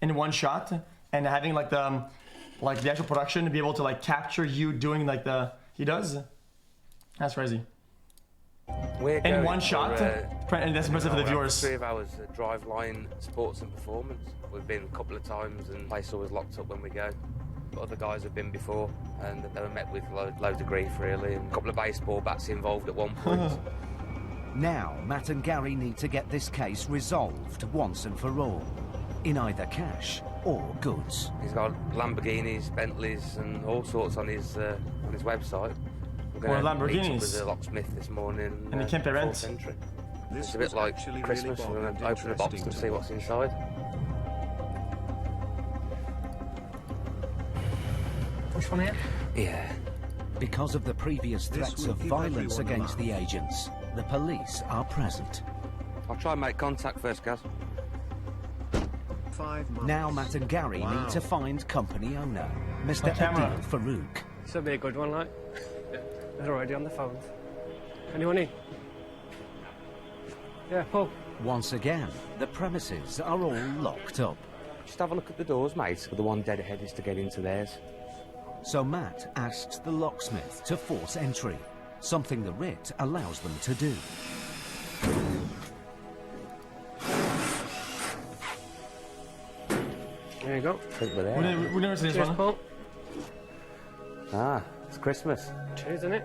in one shot, and having like the actual production to be able to like capture you doing like he does. That's crazy. In one shot, and that's impressive for the viewers. 3 hours at Driveline Sports and Performance. We've been a couple of times, and the place always locked up when we go. But other guys have been before, and they were met with loads of grief, really, and a couple of baseball bats involved at one point. Now, Matt and Gary need to get this case resolved once and for all, in either cash or goods. He's got Lamborghinis, Bentleys, and all sorts on his website. Or Lamborghinis. Meet up with the locksmith this morning. And he can't pay rent. It's a bit like Christmas. We're going to open the box and see what's inside. Which one here? Yeah. Because of the previous threats of violence against the agents, the police are present. I'll try and make contact first, Gaz. Now Matt and Gary need to find company owner, Mr. Adeel Farooq. This will be a good one, like. They're already on the phone. Anyone in? Yeah, Paul. Once again, the premises are all locked up. Just have a look at the doors, mate. The one dead ahead is to get into theirs. So Matt asks the locksmith to force entry, something the writ allows them to do. There you go. I think we're there. We never seen this one. Paul. Ah, it's Christmas. Cheers, isn't it?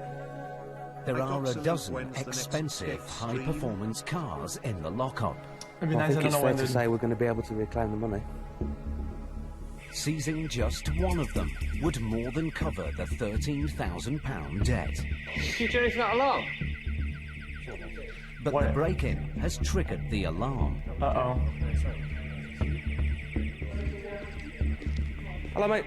There are a dozen expensive, high-performance cars in the lockup. It'd be Well, I nice, think it's fair to when say we're going to be able to reclaim the money. Seizing just one of them would more than cover the £13,000 debt. Can you change that alarm? But the break-in has triggered the alarm. Uh-oh. Hello, mate.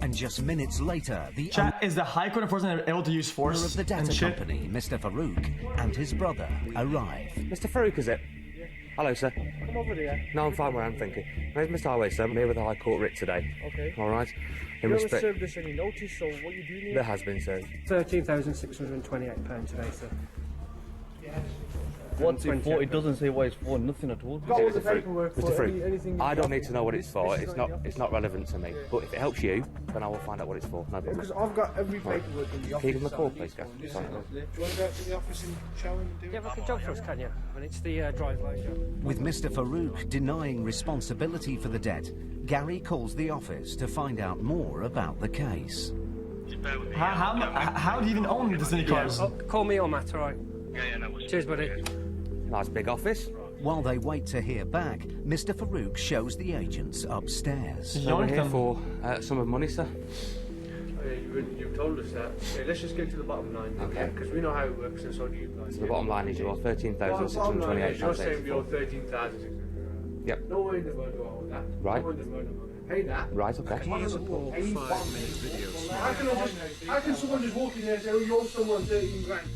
And just minutes later, the Chat, is the High Court enforcement able to use owner force of the and data shit? company, Mr. Farooq, and his brother arrive. Mr. Farooq, is it? Hello, sir. Come over here. No, I'm fine where I'm thinking. My name's Mr. Highway, sir. I'm here with the High Court writ today. Okay. All right. In You haven't respect, served us any notice, so what you do need? there has been, sir. £13,628 today, sir. What's it for? It doesn't say what it's for, nothing at all. Got all the paperwork Mr. for Farooq, I don't need to know what it's for. It's not relevant to me. But if it helps you, then I will find out what it's for. No problem. Because I've got every paperwork in the office. Can you give him a call, please, Gav? Do you want to go to the office and show him? Do you have like a job for us, can you? And it's the Driveline job. With Mr. Farooq denying responsibility for the debt, Gary calls the office to find out more about the case. How do you even own this many cars? Oh, call me on Matt, alright? Yeah, no. Cheers, buddy. Nice big office. While they wait to hear back, Mr. Farooq shows the agents upstairs. So we're here for a sum of money, sir. You've told us that. Okay, let's just get to the bottom line. Okay. Because we know how it works, and so do you guys. So the bottom line is you're £13,628. You're saying you're 13,600. Yip. No way in the world do I owe that. Right. No way in the world do I owe that. Pay that. Right, okay. How can someone just walk in there and say, oh, you owe someone 13 grand?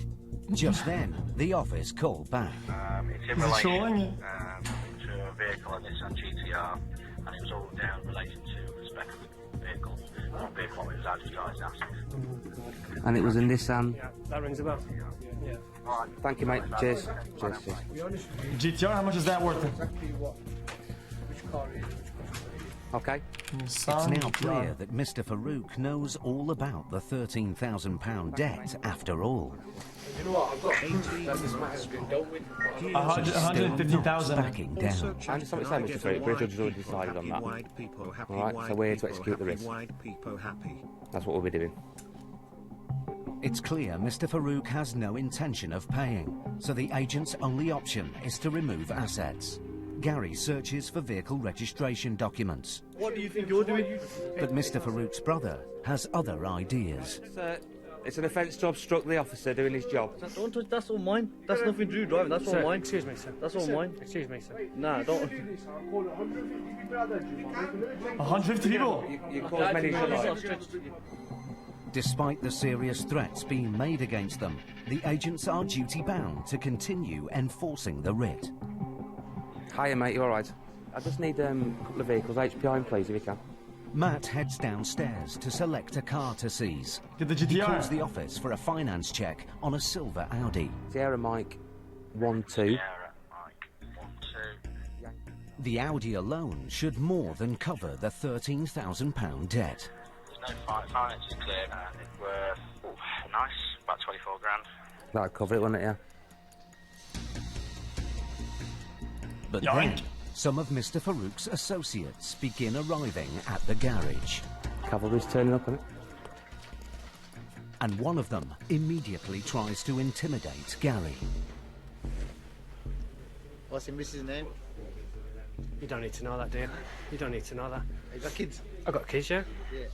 Just then, the office called back. It's in Is it trolling? relation to a vehicle, a Nissan GTR, and it was all down in relation to the spec of the vehicle, not vehicle it was advertised as. And it was a Nissan. Yeah, that rings a bell. Yeah. Thank you, mate. Cheers. Cheers, cheers. Be honest with you, GTR, how much is that worth? exactly which car it is, Okay. It's now clear that Mr. Farooq knows all about the £13,000 debt after all. You know what, I've got proof that this matter's been dealt with. 150,000. Backing down. I'm just something to say, Mr. Farooq. The judge has already decided on that. All right, so we're here to execute the risk. That's what we'll be doing. It's clear Mr. Farooq has no intention of paying, so the agent's only option is to remove assets. Gary searches for vehicle registration documents. What do you think you're doing? But Mr. Farooq's brother has other ideas. It's an offence to obstruct the officer doing his job. Don't touch, that's all mine. That's nothing to do with driving, that's all Sir, mine. excuse me, sir. That's all mine. Excuse me, sir. Nah, don't. 150 people? You cause many injuries. Despite the serious threats being made against them, the agents are duty-bound to continue enforcing the writ. Hiya, mate, you all right? I just need a couple of vehicles, HPI, please, if you can. Matt heads downstairs to select a car to seize. Get the He calls GTR. the office for a finance check on a silver Audi. Sierra Mike 1-2. Sierra, Mike, 1, 2. The Audi alone should more than cover the £13,000 debt. There's no finance is clear. It's worth, nice, about 24 grand. That'd cover it, wouldn't it, yeah? But then, some of Mr. Farooq's associates begin arriving at the garage. Cavalry's turning up, isn't it? And one of them immediately tries to intimidate Gary. What's your missus' name? You don't need to know that, do you? You don't need to know that. You got kids? I've got kids, yeah? Yeah.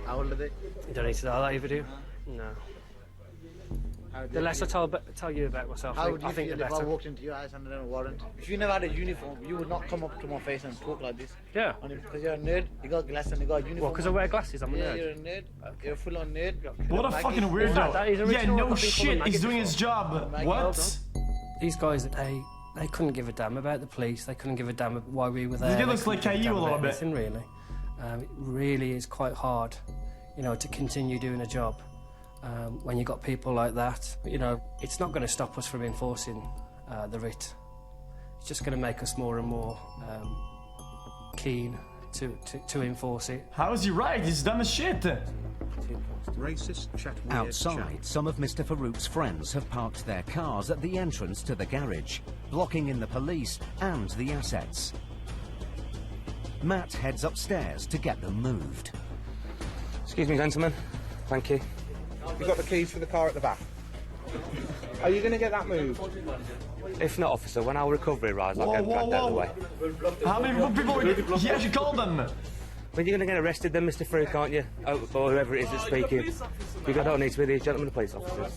How old are they? You don't need to know that either, do you? No. The less I tell you about myself, How would you I think feel the if I better. walked into your house under a warrant? If you never had a uniform, you would not come up to my face and talk like this. Yeah. Because you're a nerd, you got glasses and you got a uniform. Well, because I wear glasses, I'm a Yeah, nerd. you're a nerd. You're a full-on nerd. What a fucking weirdo. That is Yeah, original. no I've been shit, called he's a doing maggot his before. job. Maggot, What? These guys, they couldn't give a damn about the police. They couldn't give a damn about why we were there. This guy They looks like couldn't give KU a damn little about bit. anything, really. It really is quite hard, you know, to continue doing a job when you got people like that. You know, it's not going to stop us from enforcing the writ. It's just going to make us more and more keen to enforce it. How is he right? He's dumb as shit. Racist chat. Outside, some of Mr. Farooq's friends have parked their cars at the entrance to the garage, blocking in the police and the assets. Matt heads upstairs to get them moved. Excuse me, gentlemen. Thank you. You've got the keys for the car at the back. Are you going to get that moved? If not, officer, when our recovery arrives, I'll get dragged out of the way. How many people were he actually called them? Well, you're going to get arrested then, Mr. Farooq, aren't you? Oh, or whoever it is that's speaking. You don't need to be these gentlemen police officers.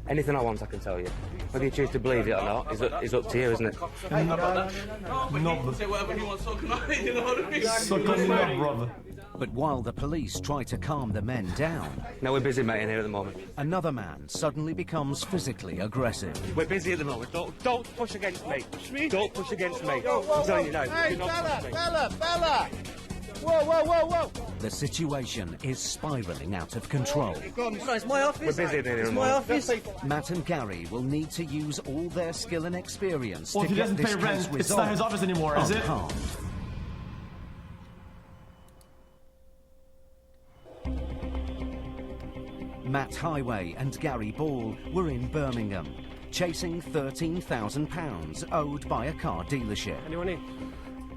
Anything I want, I can tell you. Whether you choose to believe it or not is up to you, isn't it? No. Say whatever he wants talking about it, you know what I mean? So come up, brother. But while the police try to calm the men down, No, we're busy, mate, in here at the moment. another man suddenly becomes physically aggressive. We're busy at the moment. Don't push against me. Don't push against me. I'm telling you now. Hey, Do not push me. fella! Whoa! The situation is spiralling out of control. It's my office. We're busy in here at the It's my moment. office. Matt and Gary will need to use all their skill and experience Well, to if he get doesn't this pay case rent, it's not his resolved office anymore, is it? unharmed. Matt Highway and Gary Ball were in Birmingham, chasing £13,000 owed by a car dealership. Anyone in?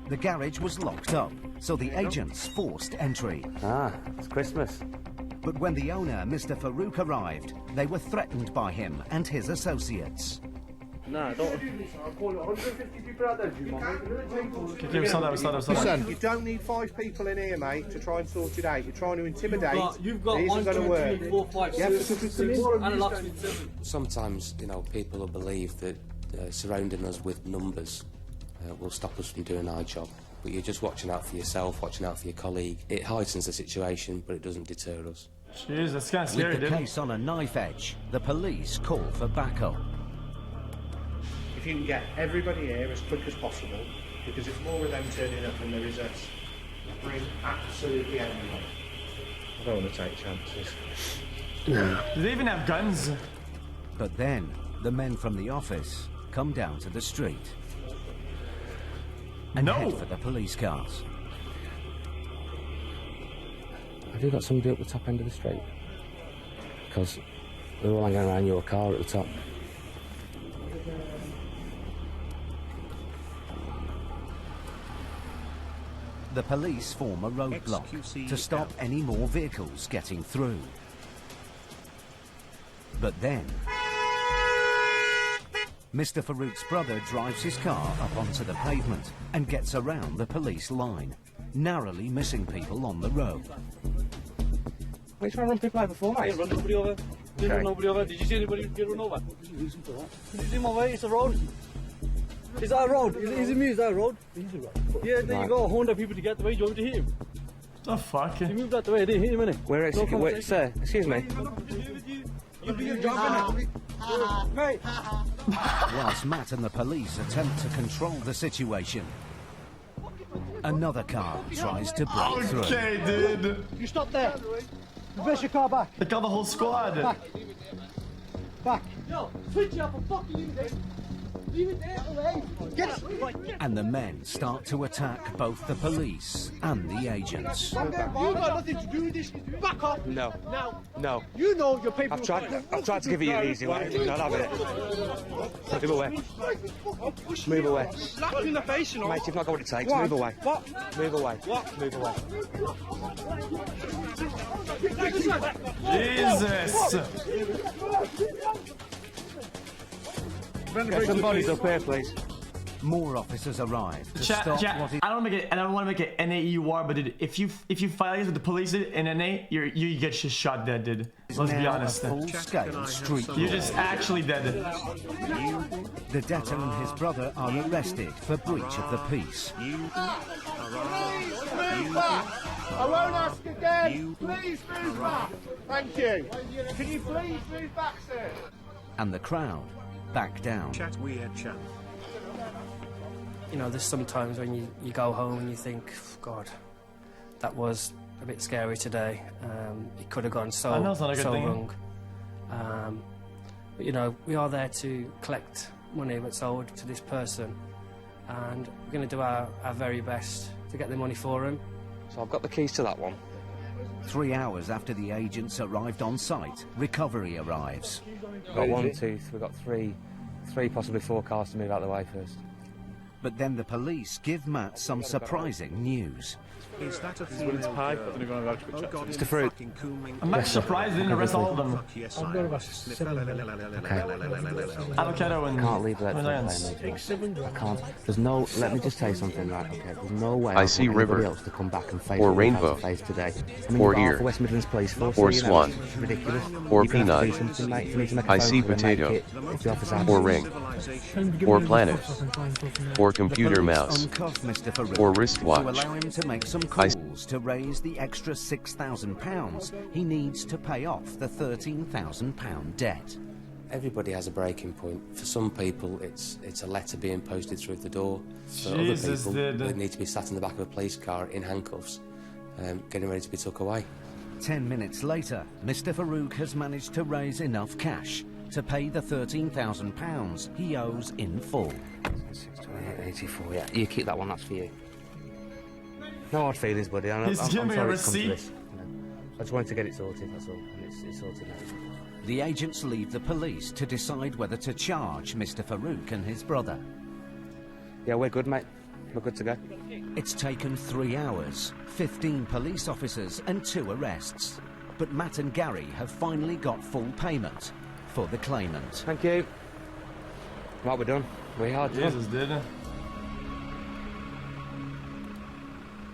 The garage was locked up, so the agents forced entry. Ah, it's Christmas. But when the owner, Mr. Farooq, arrived, they were threatened by him and his associates. Nah, don't. Listen, you don't need 5 people in here, mate, to try and sort it out. You're trying to intimidate. You've got It isn't 1, going to 2, work. 3, 4, 5, You have to 6, come in. and a locksmith 7. Sometimes, you know, people will believe that surrounding us with numbers will stop us from doing our job. But you're just watching out for yourself, watching out for your colleague. It heightens the situation, but it doesn't deter us. Jeez, that's kind of scary, With the dude. case on a knife edge, the police call for backup. If you can get everybody here as quick as possible, because it's more of them turning up than there is us. Bring absolutely everyone. I don't want to take chances. Do they even have guns? But then, the men from the office come down to the street and head for the police cars. Have you got somebody up the top end of the street? Because they're all hanging around your car at the top. The police form a roadblock to stop any more vehicles getting through. But then, Mr. Farooq's brother drives his car up onto the pavement and gets around the police line, narrowly missing people on the road. Are you trying to run people over for, I mate? didn't run nobody over. Didn't run nobody over. Did you see anybody get run over? Did you see my way? It's a road. Is that a road? Is it me? Is that a road? Yeah, there you go. 100 people to get the way. Do you want me to hit him? The fuck? You moved out the way. I didn't hit him, innit? Where, sir, excuse me. You do your job, innit? Mate. Whilst Matt and the police attempt to control the situation, another car tries to break through. Okay, dude. You stop there. Reverse your car back. They got the whole squad. Back. Back. Yo, switch up for fucking you, mate. And the men start to attack both the police and the agents. You got nothing to do with this. Back up. No. Now. No. You know your paper. I've tried to give you an easy way. You're not having it. Move away. Move away. Slap in the face, you know. Mate, you've not got what it takes. What? Move away. What? Move away. What? Move away. Jesus! Get some bodies up here, please. More officers arrive to Chat, stop what is... I don't want to make it NAEUR, but dude, if you fight with the police in NA, you get just shot dead, dude. Let's be honest. Full-scale street You're just actually dead. The debtor and his brother are arrested for breach of the peace. Move back! I won't ask again! Please move back! Thank you! Can you please move back, sir? And the crowd back down. Chat weird chat. You know, there's sometimes when you go home and you think, God, that was a bit scary today. It could have gone so wrong. But you know, we are there to collect money that's owed to this person, and we're going to do our very best to get the money for him. So I've got the keys to that one. 3 hours after the agents arrived on site, recovery arrives. We've got 1, 2, we've got three, possibly 4 cars to move out of the way first. But then the police give Matt some surprising news. Is that a female girl? Mr. Farooq. I'm not surprised they didn't arrest all of them. Avocado and Can't leave that I can't. There's no. Let me just tell you something, right? Okay. There's no way I see river else to come back and face or rainbow face today. or ear West Midlands Police Force, or swan ridiculous. or peanut. I see potato or ring or planet or computer mouse or wristwatch. To allow him to make some calls to raise the extra £6,000 he needs to pay off the £13,000 debt. Everybody has a breaking point. For some people, it's a letter being posted through the door. For Jesus, other people, they need to be sat in the back of a police car in handcuffs, getting ready to be took away. 10 minutes later, Mr. Farooq has managed to raise enough cash to pay the £13,000 he owes in full. 628.84. Yeah, you keep that one. That's for you. No hard feelings, buddy. I'm He's giving me a sorry it's come to receipt. this. I just wanted to get it sorted. That's all, and it's sorted now. The agents leave the police to decide whether to charge Mr. Farooq and his brother. Yeah, we're good, mate. We're good to go. It's taken 3 hours, 15 police officers and 2 arrests. But Matt and Gary have finally got full payment for the claimant. Thank you. Right, we're done. We are done. Jesus, dude.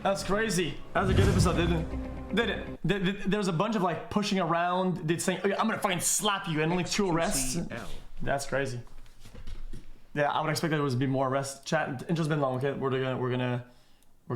That's crazy. That was a good episode, there was a bunch of like pushing around, saying, okay, I'm gonna fucking slap you, and only 2 arrests. That's crazy. Yeah, I would expect there was be more arrests. Chat, it's just been long. Okay, we're gonna